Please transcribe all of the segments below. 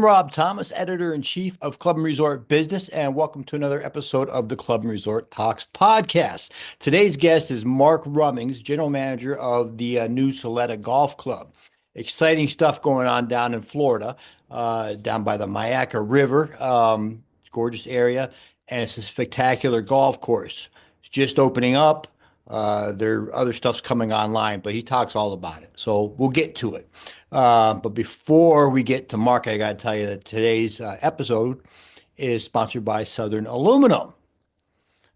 I'm Rob Thomas, editor-in-chief of Club and Resort Business, and welcome to another episode of the Club and Resort Talks podcast. Today's guest is Mark Rummings, general manager of the new Soleta Golf Club. Exciting stuff going on down in Florida, down by the Myakka River. It's a gorgeous area, and it's a spectacular golf course. It's just opening up. There other stuff's coming online, but he talks all about it. So we'll get to it. But before we get to Mark, I got to tell you that today's episode is sponsored by Southern Aluminum.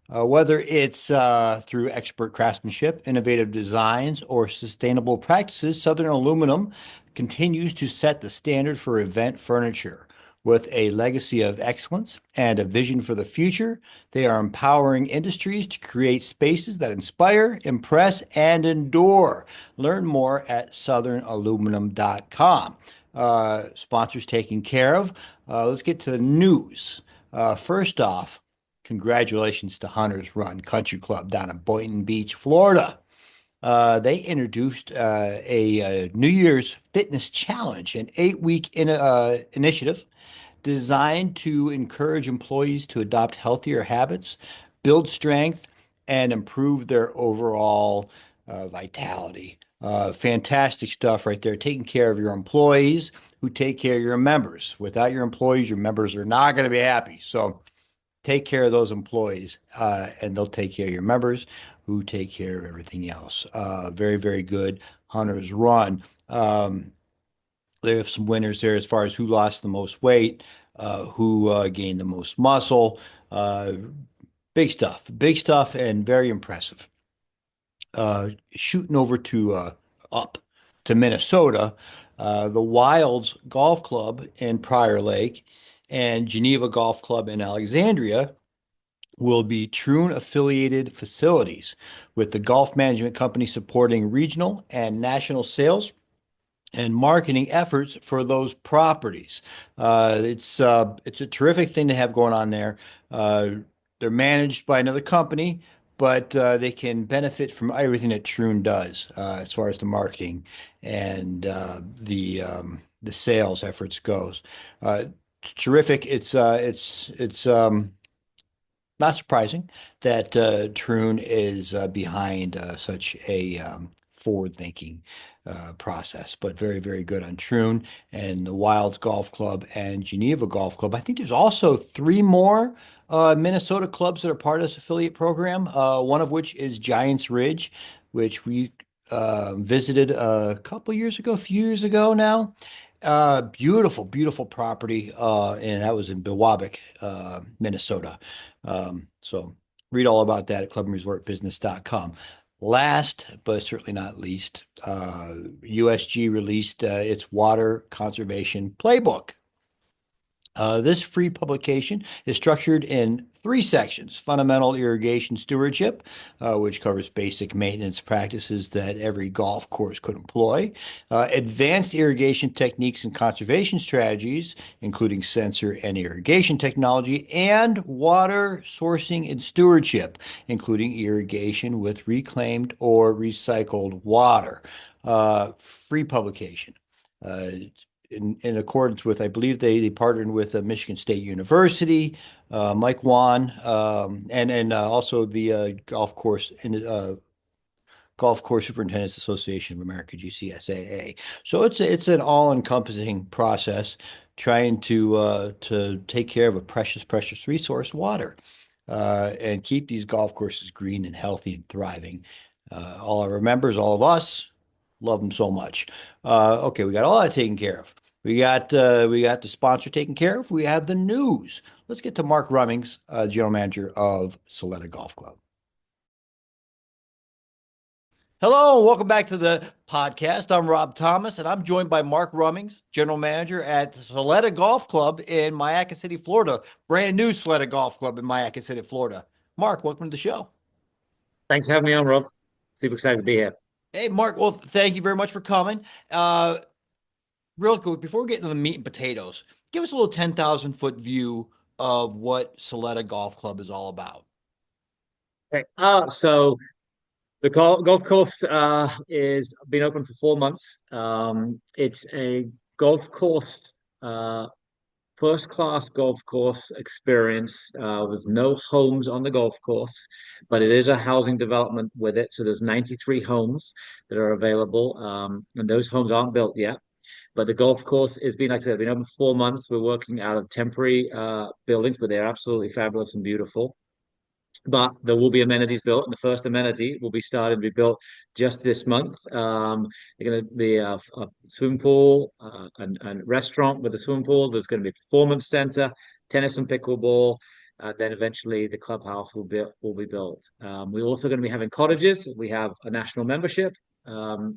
Whether it's through expert craftsmanship, innovative designs, or sustainable practices, Southern Aluminum continues to set the standard for event furniture. With a legacy of excellence and a vision for the future, they are empowering industries to create spaces that inspire, impress, and endure. Learn more at southernaluminum.com. Sponsors taken care of. Let's get to the news. First off, congratulations to Hunters Run Country Club down in Boynton Beach, Florida. They introduced a New Year's Fitness Challenge, an 8-week initiative designed to encourage employees to adopt healthier habits, build strength, and improve their overall vitality. Fantastic stuff right there. Taking care of your employees who take care of your members. Without your employees, your members are not going to be happy. So take care of those employees, and they'll take care of your members who take care of everything else. Very, very good Hunters Run. They have some winners there as far as who lost the most weight, who gained the most muscle. Big stuff, and very impressive. Shooting over to up to Minnesota, the Wilds Golf Club in Prior Lake and Geneva Golf Club in Alexandria will be Troon affiliated facilities, with the golf management company supporting regional and national sales and marketing efforts for those properties. It's a terrific thing to have going on there. They're managed by another company, but they can benefit from everything that Troon does as far as the marketing and the sales efforts goes. It's terrific. It's not surprising that Troon is behind such a forward-thinking process, but very, very good on Troon and the Wilds Golf Club and Geneva Golf Club. I think there's also three more Minnesota clubs that are part of this affiliate program, one of which is Giants Ridge, which we visited a few years ago now. Beautiful, beautiful property, and that was in Biwabic, Minnesota. So read all about that at clubandresortbusiness.com. Last, but certainly not least, USG released its water conservation playbook. This free publication is structured in three sections: fundamental irrigation stewardship, which covers basic maintenance practices that every golf course could employ, advanced irrigation techniques and conservation strategies, including sensor and irrigation technology, and water sourcing and stewardship, including irrigation with reclaimed or recycled water. Free publication. In accordance with, I believe they partnered with Michigan State University, Mike Wan, and also the Golf Course Superintendents Association of America, GCSAA. So it's an all-encompassing process trying to take care of a precious resource, water, and keep these golf courses green and healthy and thriving. All our members, all of us, love them so much. Okay, we got all that taken care of. We got the sponsor taken care of. We have the news. Let's get to Mark Rummings, general manager of Soleta Golf Club. Hello, and welcome back to the podcast. I'm Rob Thomas, and I'm joined by Mark Rummings, general manager at Soleta Golf Club in Myakka City, Florida. Brand new Soleta Golf Club in Myakka City, Florida. Mark, welcome to the show. Thanks for having me on, Rob. Super excited to be here. Hey, Mark. Well, thank you very much for coming. Real quick, before we get into the meat and potatoes, give us a little 10,000-foot view of what Soleta Golf Club is all about. Okay. So the golf course is been open for 4 months. It's a golf course first class golf course experience with no homes on the golf course, but it is a housing development with it. So there's 93 homes that are available, and those homes aren't built yet. But the golf course has been, like I said, been open 4 months. We're working out of temporary buildings, but they're absolutely fabulous and beautiful. But there will be amenities built, and the first amenity will be started to be built just this month. They're going to be a swimming pool and restaurant with a swimming pool. There's going to be a performance center, tennis and pickleball. Then eventually the clubhouse will be built. We're also going to be having cottages. We have a national membership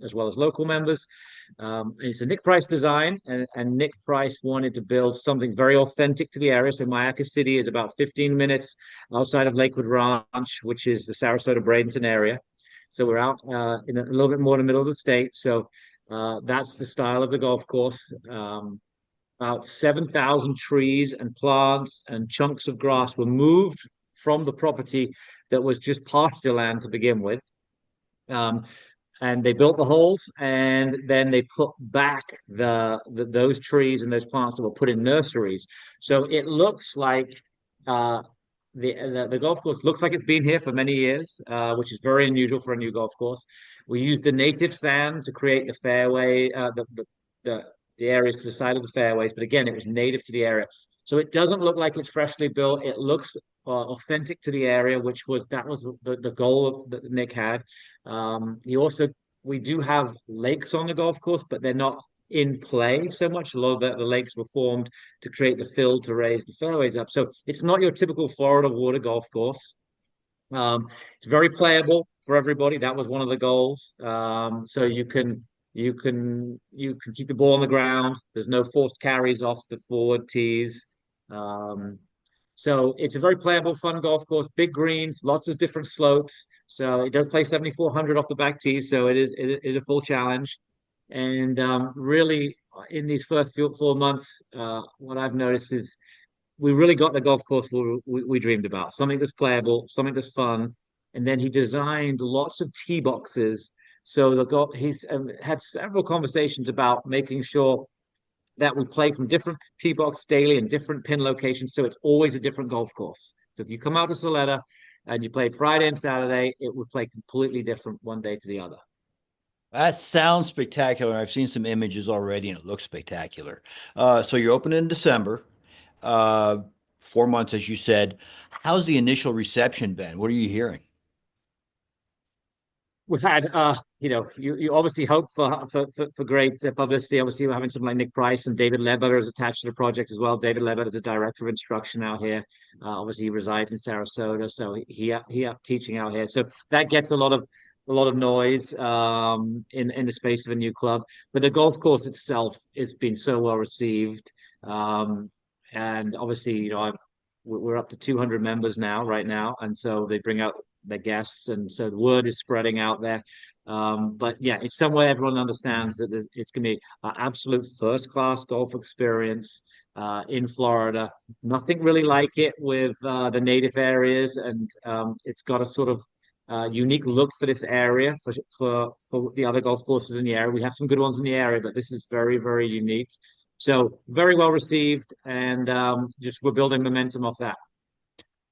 as well as local members. It's a Nick Price design, and Nick Price wanted to build something very authentic to the area. So Myakka City is about 15 minutes outside of Lakewood Ranch, which is the Sarasota Bradenton area. So we're out in a little bit more in the middle of the state. So that's the style of the golf course. About 7,000 trees and plants and chunks of grass were moved from the property that was just pasture land to begin with. Um, and they built the holes, and then they put back those trees and those plants that were put in nurseries. So it looks like uh, the golf course looks like it's been here for many years, which is very unusual for a new golf course. We used the native sand to create the fairway, the the areas to the side of the fairways, but again, it was native to the area. So it doesn't look like it's freshly built. It looks authentic to the area, which was that was the goal that Nick had. He also we do have lakes on the golf course, but they're not in play so much. A lot of the lakes were formed to create the fill to raise the fairways up. So it's not your typical Florida water golf course. It's very playable for everybody. That was one of the goals. So you can keep the ball on the ground. There's no forced carries off the forward tees. Um, so it's a very playable, fun golf course. Big greens, lots of different slopes. So it does play 7,400 off the back tees. So it is a full challenge. And really, in these first 4 months, what I've noticed is we really got the golf course we dreamed about. Something that's playable, something that's fun. And then he designed lots of tee boxes. So he's had several conversations about making sure that we play from different tee box daily and different pin locations. So it's always a different golf course. So if you come out to Soleta and you play Friday and Saturday, it would play completely different one day to the other. That sounds spectacular. I've seen some images already, and it looks spectacular. So you're open in December, uh, 4 months, as you said. How's the initial reception been? What are you hearing? We've had you obviously hope for great publicity. Obviously, we're having something like Nick Price and David Ledbetter is attached to the project as well. David Ledbetter is a director of instruction out here. Obviously, he resides in Sarasota, so he up teaching out here. So that gets a lot of noise in the space of a new club. But the golf course itself has been so well received, and obviously, we're up to 200 members now, right now, and so they bring out their guests, and so the word is spreading out there. But yeah, it's somewhere everyone understands that it's going to be an absolute first class golf experience in Florida. Nothing really like it with the native areas, and it's got a sort of unique look for this area for the other golf courses in the area. We have some good ones in the area, but this is very, very unique. So very well received, and just we're building momentum off that.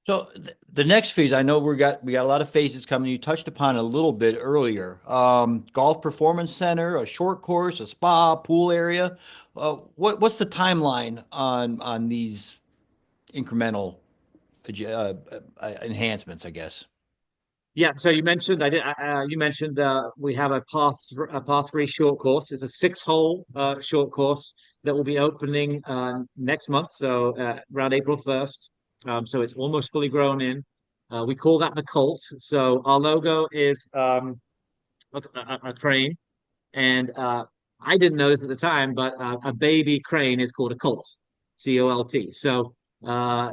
So the next phase, I know we got a lot of phases coming. You touched upon it a little bit earlier. Golf performance center, a short course, a spa, pool area. What's the timeline on these incremental enhancements, I guess? Yeah, so you mentioned we have a par three short course. It's a six-hole short course that will be opening next month, so around April 1st. So it's almost fully grown in. We call that the Colt. So our logo is a crane, and I didn't notice at the time, but a baby crane is called a colt, Colt. So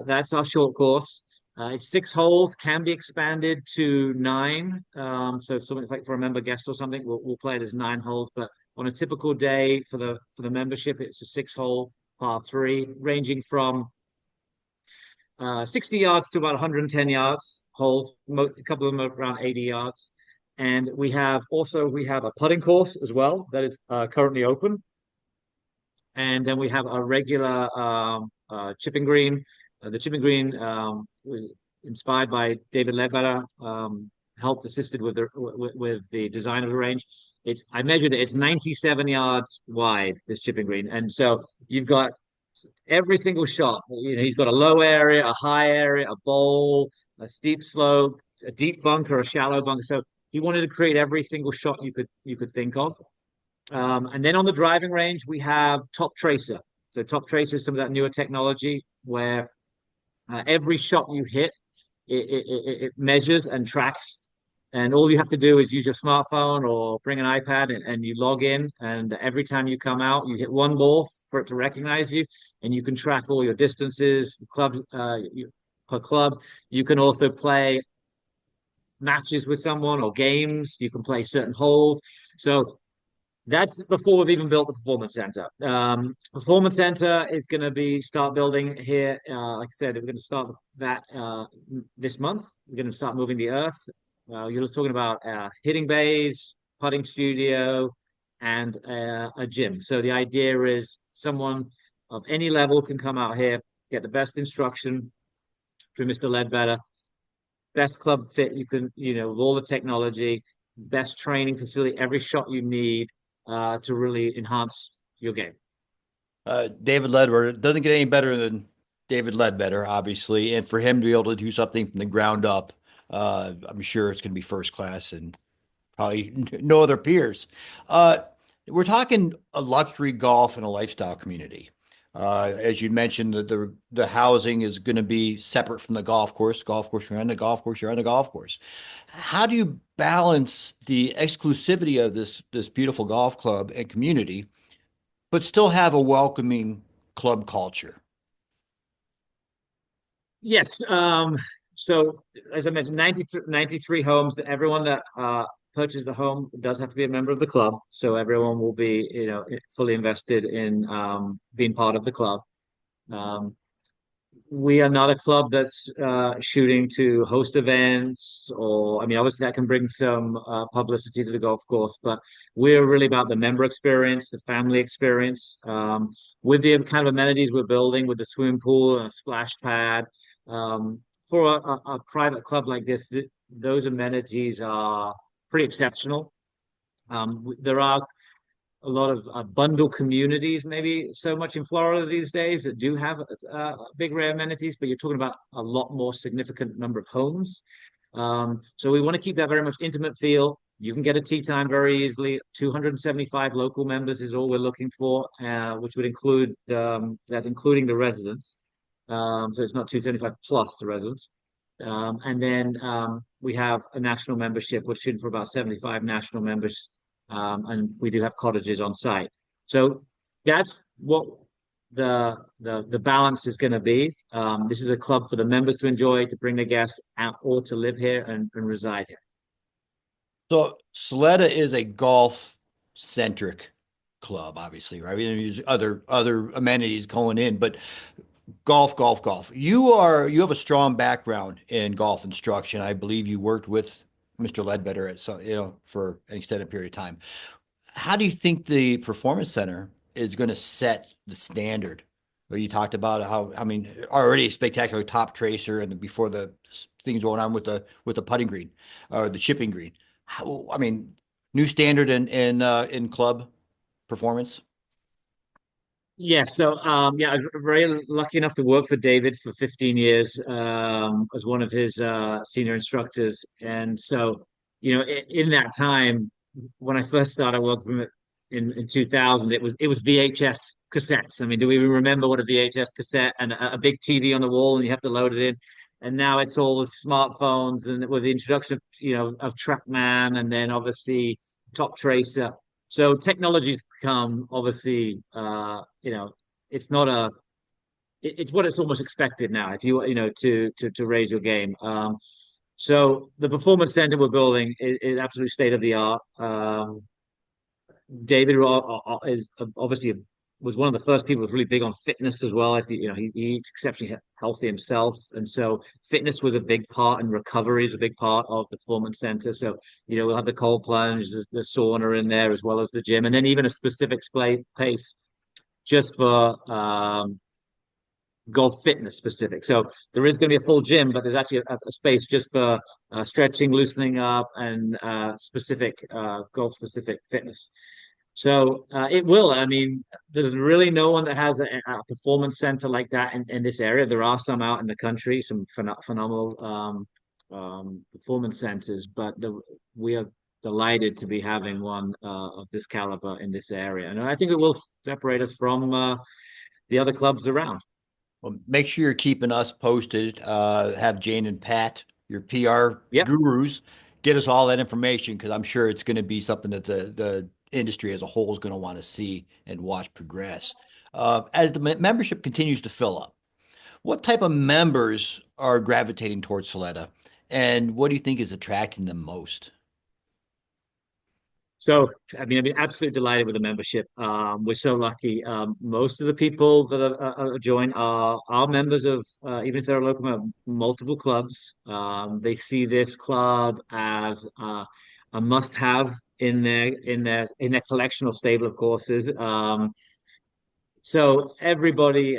that's our short course. It's six holes, can be expanded to nine. So if something like for a member guest or something, we'll play it as 9 holes. But on a typical day for the membership, it's a six-hole par three, ranging from 60 yards to about 110 yards holes. A couple of them are around 80 yards. And we have a putting course as well that is currently open. and then we have a regular chipping green. The chipping green was inspired by David Ledbetter, helped assisted with the design of the range. I measured it. It's 97 yards wide, this chipping green, and so you've got every single shot. You know, he's got a low area, a high area, a bowl, a steep slope, a deep bunker, a shallow bunker. So he wanted to create every single shot you could think of. And then on the driving range, we have TopTracer. So TopTracer is some of that newer technology where every shot you hit, it measures and tracks. And all you have to do is use your smartphone or bring an iPad and you log in. And every time you come out, you hit one ball for it to recognize you. And you can track all your distances, clubs, per club. You can also play matches with someone or games. You can play certain holes. So that's before we've even built the performance center. Performance center is going to be start building here. Like I said, we're going to start that this month. We're going to start moving the earth. You're talking about hitting bays, putting studio, and a gym. So the idea is someone of any level can come out here, get the best instruction through Mr. Ledbetter, best club fit you can, with all the technology, best training facility, every shot you need to really enhance your game. David Ledbetter doesn't get any better than David Ledbetter, obviously, and for him to be able to do something from the ground up, I'm sure it's going to be first class and probably no other peers. Uh, we're talking a luxury golf and a lifestyle community. As you mentioned, the housing is going to be separate from the golf course. Golf course, you're on the golf course, you're on the golf course. How do you balance the exclusivity of this beautiful golf club and community, but still have a welcoming club culture? Yes. So as I mentioned, 93 homes. Everyone that purchases the home does have to be a member of the club. So everyone will be, fully invested in being part of the club. Um, we are not a club that's shooting to host events, or I mean, obviously that can bring some publicity to the golf course, but we're really about the member experience, the family experience, with the kind of amenities we're building with the swimming pool and a splash pad. For a private club like this, those amenities are pretty exceptional. There are a lot of bundle communities, maybe so much in Florida these days that do have big rare amenities, but you're talking about a lot more significant number of homes. So we want to keep that very much intimate feel. You can get a tee time very easily. 275 local members is all we're looking for, which would include that's including the residents. So it's not 275 plus the residents. And then we have a national membership. We're shooting for about 75 national members, and we do have cottages on site. So that's what the balance is going to be. This is a club for the members to enjoy, to bring their guests out, or to live here and reside here. So Soleta is a golf centric club, obviously, right? I mean, there's other amenities going in, but golf, golf, golf. You have a strong background in golf instruction. I believe you worked with Mr. Ledbetter at some, for an extended period of time. How do you think the performance center is going to set the standard? Or you talked about how, I mean, already a spectacular TopTracer and before the things going on with the putting green or the chipping green. I mean, new standard in club performance. Yeah, so yeah, I was very lucky enough to work for David for 15 years as one of his senior instructors. And so, in that time, when I first started working for him in 2000, it was VHS cassettes. I mean, do we even remember what a VHS cassette and a big TV on the wall and you have to load it in? And now it's all with smartphones and with the introduction of, of TrackMan and then obviously TopTracer. So technology's become obviously, it's not it's what it's almost expected now. If to raise your game. So the performance center we're building is absolutely state of the art. David is obviously was one of the first people who was really big on fitness as well. I think he eats exceptionally healthy himself, and so fitness was a big part, and recovery is a big part of the performance center. So we'll have the cold plunge, the sauna in there as well as the gym, and then even a specific pace just for golf fitness specific. So there is going to be a full gym, but there's actually a space just for stretching, loosening up, and specific golf specific fitness. So it will. I mean, there's really no one that has a performance center like that in this area. There are some out in the country, some phenomenal performance centers, but we are delighted to be having one of this caliber in this area. And I think it will separate us from the other clubs around. Well, make sure you're keeping us posted. Have Jane and Pat, your PR Yep. gurus, get us all that information because I'm sure it's going to be something that the industry as a whole is going to want to see and watch progress. As the membership continues to fill up, what type of members are gravitating towards Soleta, and what do you think is attracting them most? So, I've been absolutely delighted with the membership. We're so lucky. Most of the people that are joined are members of, even if they're a local member, multiple clubs. They see this club as a must-have in their collection or stable of courses. So everybody,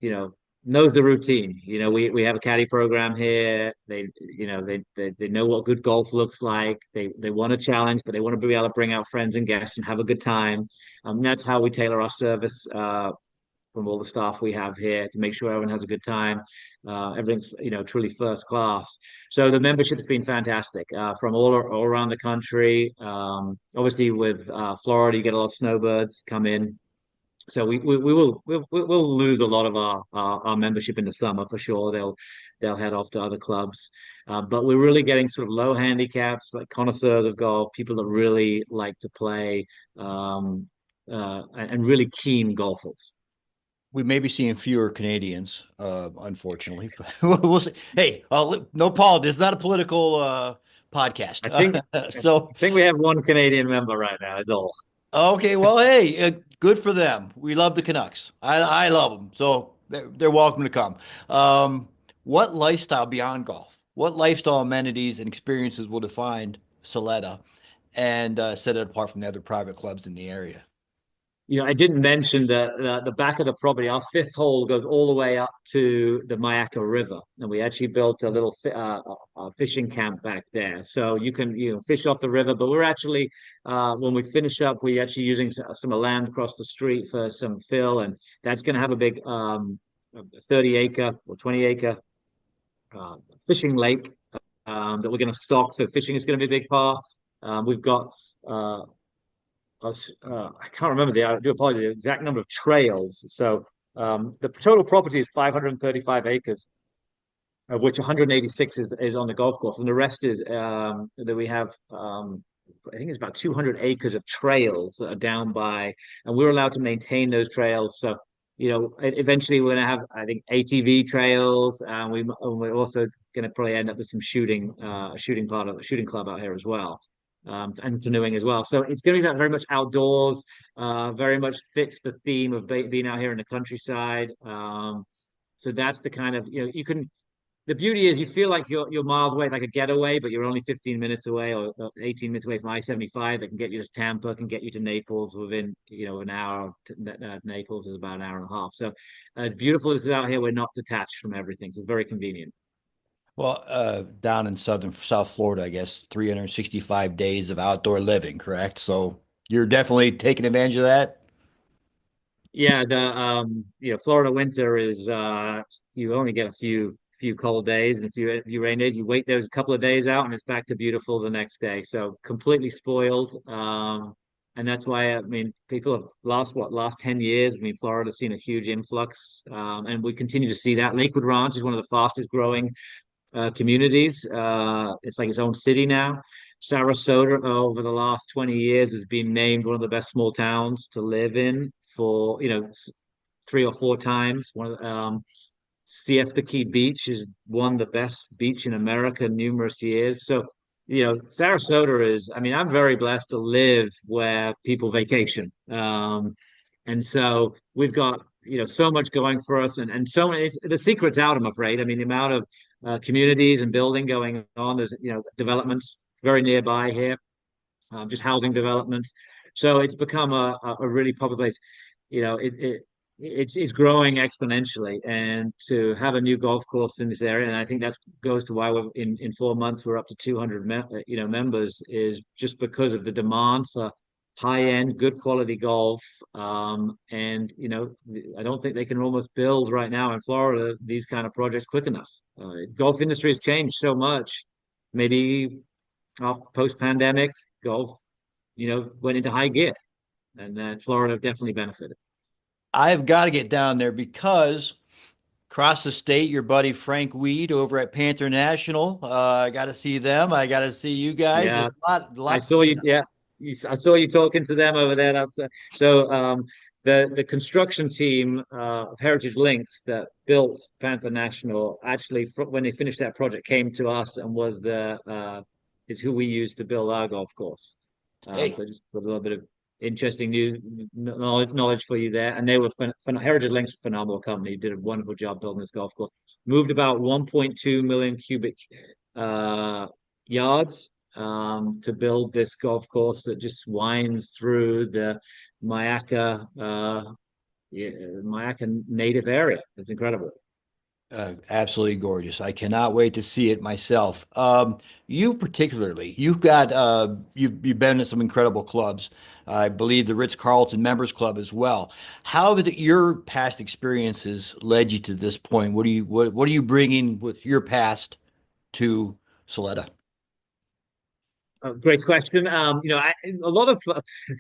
you know, knows the routine. We have a caddy program here. They know what good golf looks like. They want a challenge, but they want to be able to bring out friends and guests and have a good time. That's how we tailor our service from all the staff we have here to make sure everyone has a good time. Everything's truly first class. So the membership's been fantastic from all around the country. Obviously, with Florida, you get a lot of snowbirds come in, so we'll lose a lot of our membership in the summer for sure. They'll head off to other clubs, but we're really getting sort of low handicaps, like connoisseurs of golf, people that really like to play, and really keen golfers. We may be seeing fewer Canadians, unfortunately, but we'll see. Hey, no politics. It's not a political I think podcast. I So, think we have one Canadian member right now. Is all. okay, well, hey, good for them. We love the Canucks. I love them, so they're welcome to come. What lifestyle beyond golf? What lifestyle amenities and experiences will define Soleta and set it apart from the other private clubs in the area? I didn't mention that the back of the property, our fifth hole goes all the way up to the Myakka River, and we actually built a little fishing camp back there. So you can fish off the river, but we're actually when we finish up, we actually using some land across the street for some fill, and that's going to have a big 30-acre or 20-acre fishing lake that we're going to stock. So fishing is going to be a big part. We've got I can't remember I do apologize, the exact number of trails. So the total property is 535 acres, of which 186 is on the golf course, and the rest is that we have. I think it's about 200 acres of trails that are down by, and we're allowed to maintain those trails. So, eventually we're going to have, I think, ATV trails, and we're also going to probably end up with some shooting club out here as well, and canoeing as well. So it's going to be very much outdoors, very much fits the theme of being out here in the countryside. So that's the kind of, you can the beauty is you feel like you're miles away, like a getaway, but you're only 15 minutes away or 18 minutes away from I-75 that can get you to Tampa, can get you to Naples within, an hour. Naples is about an hour and a half. So as beautiful as it is out here, we're not detached from everything. So very convenient. Well, down in South Florida, I guess 365 days of outdoor living, correct? So you're definitely taking advantage of that. Yeah, the Florida winter is you only get a few cold days and a few rain days. You wait those couple of days out and it's back to beautiful the next day. So completely spoiled. And that's why I mean people have last 10 years. I mean Florida's seen a huge influx. And we continue to see that. Lakewood Ranch is one of the fastest growing communities. It's like its own city now. Sarasota, over the last 20 years, has been named one of the best small towns to live in for, 3 or 4 times. Siesta Key Beach is won the best beach in America numerous years. So, Sarasota is, I mean, I'm very blessed to live where people vacation. And so we've got, so much going for us and so many, the secret's out, I'm afraid. I mean, the amount of communities and building going on, there's, developments very nearby here, just housing developments. So it's become a really popular place. it's growing exponentially, and to have a new golf course in this area, and I think that goes to why we're in 4 months we're up to 200 members, is just because of the demand for high end, good quality golf. And I don't think they can almost build right now in Florida these kind of projects quick enough. Golf industry has changed so much. Maybe after post pandemic, golf, went into high gear, and then Florida definitely benefited. I've got to get down there because across the state, your buddy Frank Weed over at Panther National. I got to see them. I got to see you guys. Yeah, There's a I lot to saw see. you. Yeah, I saw you talking to them over there. The construction team of Heritage Links that built Panther National actually, when they finished that project, came to us and was the is who we used to build our golf course. Hey, So just a little bit of interesting news knowledge for you there. And they were Heritage Links, a phenomenal company, did a wonderful job building this golf course. Moved about 1.2 million cubic uh, yards to build this golf course that just winds through the Myakka yeah, Myakka native area. It's incredible. absolutely gorgeous. I cannot wait to see it myself. You particularly, you've been to some incredible clubs. I believe the Ritz-Carlton Members Club as well. How have your past experiences led you to this point? What are you bringing with your past to Soleta? Great question. A lot of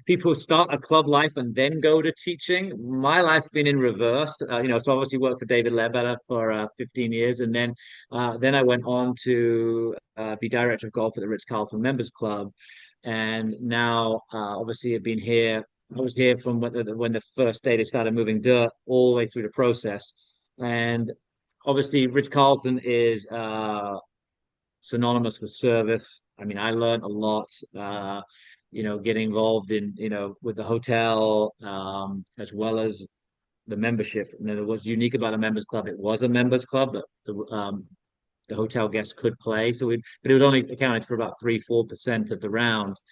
people start a club life and then go to teaching. My life's been in reverse. So obviously worked for David Ledbetter for 15 years, and then I went on to be director of golf at the Ritz-Carlton Members Club, and now obviously I've been here. I was here from when the first day they started moving dirt all the way through the process, and obviously Ritz-Carlton is synonymous with service. I mean, I learned a lot, getting involved in, with the hotel, as well as the membership. What's unique about the members club, it was a members club that the hotel guests could play. But it was only accounted for about 3-4% of the rounds.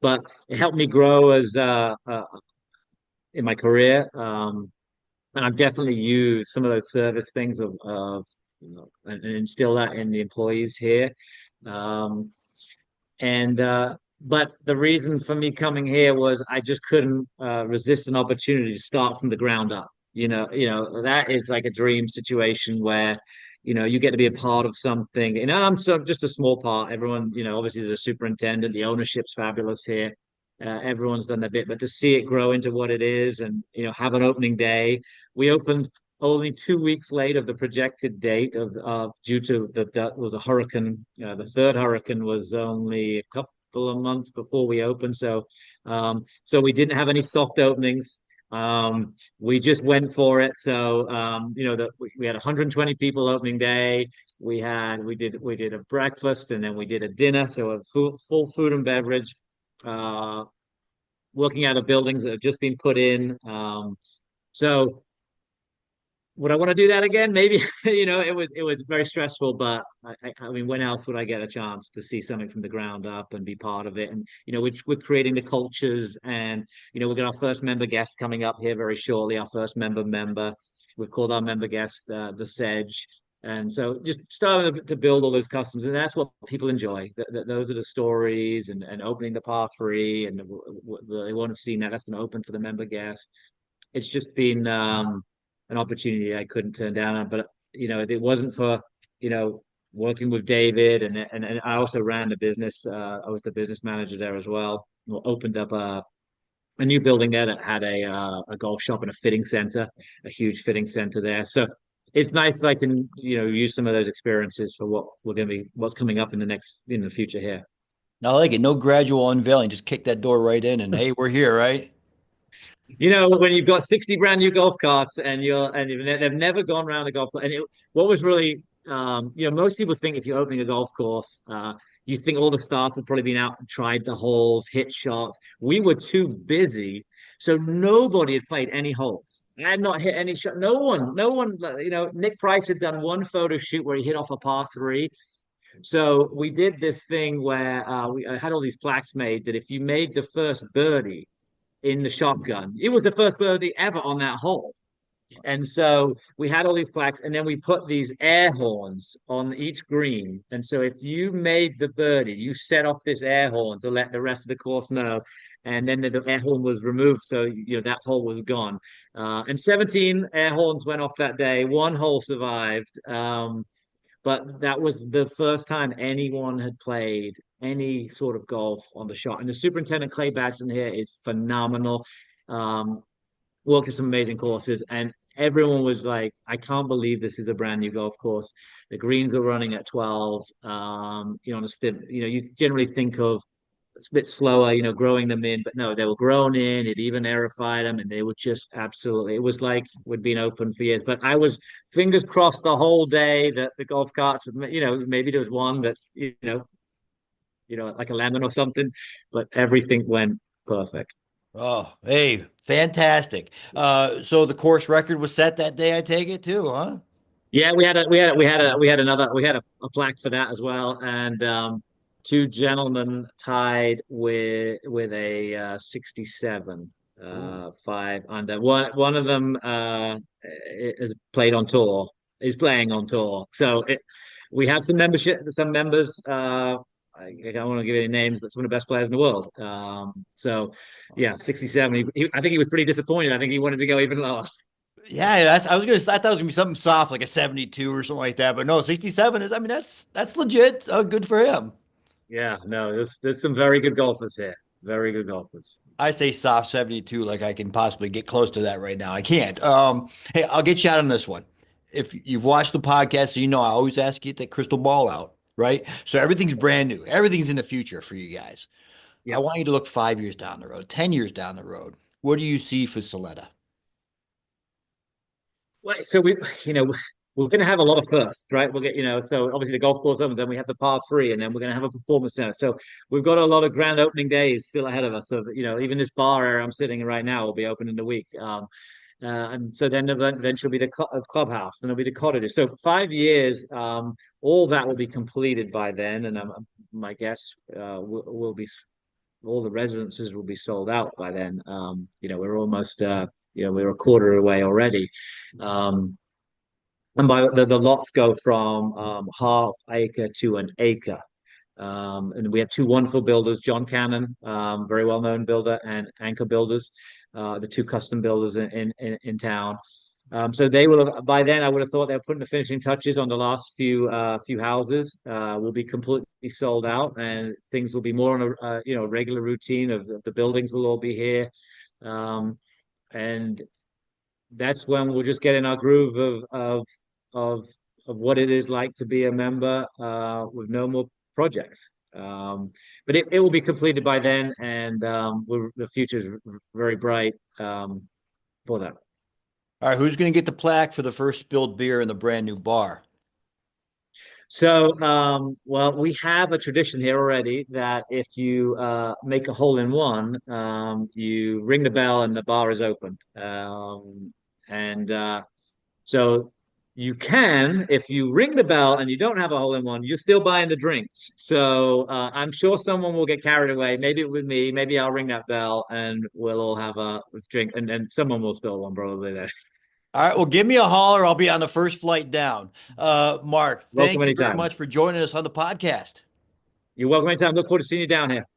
But it helped me grow as in my career. And I've definitely used some of those service things and instill that in the employees here. Um, and but the reason for me coming here was I just couldn't resist an opportunity to start from the ground up. That is like a dream situation where you get to be a part of something. I'm sort of just a small part. Everyone, obviously there's a superintendent, the ownership's fabulous here. Everyone's done a bit, but to see it grow into what it is, and have an opening day. We opened only 2 weeks late of the projected date of due to that was a hurricane. The third hurricane was only a couple of months before we opened, so we didn't have any soft openings. We just went for it. So that we had 120 people opening day. We did a breakfast, and then we did a dinner. So a full food and beverage. Uh, Working out of buildings that have just been put in. So would I want to do that again? Maybe. It was very stressful, but I mean, when else would I get a chance to see something from the ground up and be part of it? And we're creating the cultures, and we've got our first member guest coming up here very shortly. Our first member. We've called our member guest the Sedge. And so just starting to build all those customs, and that's what people enjoy. Those are the stories, and opening the par three, and they want to see that. That's going to open for the member guest. It's just been an opportunity I couldn't turn down. But it wasn't for working with David, and I also ran the business. I was the business manager there as well. Opened up a new building there that had a golf shop and a fitting center, a huge fitting center there. So it's nice that I can use some of those experiences for what's coming up in the future here. I like it. No gradual unveiling. Just kick that door right in and hey, we're here, right? When you've got 60 brand new golf carts, they've never gone around a golf course. What was really most people think if you're opening a golf course, you think all the staff have probably been out and tried the holes, hit shots. We were too busy, so nobody had played any holes. I had not hit any shot. No one. Nick Price had done one photo shoot where he hit off a par three. So we did this thing where I had all these plaques made that if you made the first birdie, in the shotgun. It was the first birdie ever on that hole. And so we had all these plaques, and then we put these air horns on each green. And so if you made the birdie, you set off this air horn to let the rest of the course know. And then the air horn was removed, so that hole was gone. And 17 air horns went off that day. One hole survived, but that was the first time anyone had played any sort of golf on the shot. And the superintendent Clay Batson here is phenomenal. Um, Walked to some amazing courses, and everyone was like, I can't believe this is a brand new golf course. The greens were running at 12. On a stip, you generally think of it's a bit slower, growing them in, but no, they were grown in. It even aerified them, and they were just absolutely. It was like we'd been open for years. But I was fingers crossed the whole day that the golf carts would, maybe there was one that's, like a lemon or something, but everything went perfect. Oh, hey, fantastic. So the course record was set that day, I take it too, huh? Yeah, we had a plaque for that as well, and two gentlemen tied with a 67, Ooh. 5 under. One of them is played on tour. Is playing on tour. We have some members. I don't want to give any names, but some of the best players in the world. Yeah, 67. I think he was pretty disappointed. I think he wanted to go even lower. Yeah, I thought it was gonna be something soft like a 72 or something like that, but no, 67 is, I mean, that's legit. Good for him. Yeah, no, there's some very good golfers here. Very good golfers. I say soft 72 like I can possibly get close to that right now. I can't. Hey, I'll get you out on this one. If you've watched the podcast, so you know I always ask you to take crystal ball out, right? So everything's brand new. Everything's in the future for you guys. I Yep. want you to look 5 years down the road, 10 years down the road. What do you see for Soleta? Well, so we're going to have a lot of firsts, right? We'll get, so obviously the golf course open, then we have the par three, and then we're going to have a performance center. So we've got a lot of grand opening days still ahead of us. So, even this bar area I'm sitting in right now will be open in the week. And so then eventually will be the clubhouse, and there'll be the cottages. So 5 years, all that will be completed by then, and my guess will be all the residences will be sold out by then. We're almost we're a quarter away already. Um, and by the lots go from half acre to an acre. And we have two wonderful builders, John Cannon, very well known builder, and Anchor Builders, the two custom builders in town. So they will have, by then I would have thought they were putting the finishing touches on the last few houses. Will be completely sold out, and things will be more on a regular routine of the buildings will all be here. Um, and that's when we'll just get in our groove of of what it is like to be a member with no more projects. But it will be completed by then, and the future is very bright for that. All right, who's going to get the plaque for the first spilled beer in the brand new bar? Well, we have a tradition here already that if you make a hole in one, you ring the bell and the bar is open. And So you can, if you ring the bell and you don't have a hole in one, you're still buying the drinks. I'm sure someone will get carried away. Maybe it with me. Maybe I'll ring that bell and we'll all have a drink, and someone will spill one probably there. All right, well, give me a holler. I'll be on the first flight down. Mark, Welcome thank you very anytime. much for joining us on the podcast. You're welcome anytime. Look forward to seeing you down here.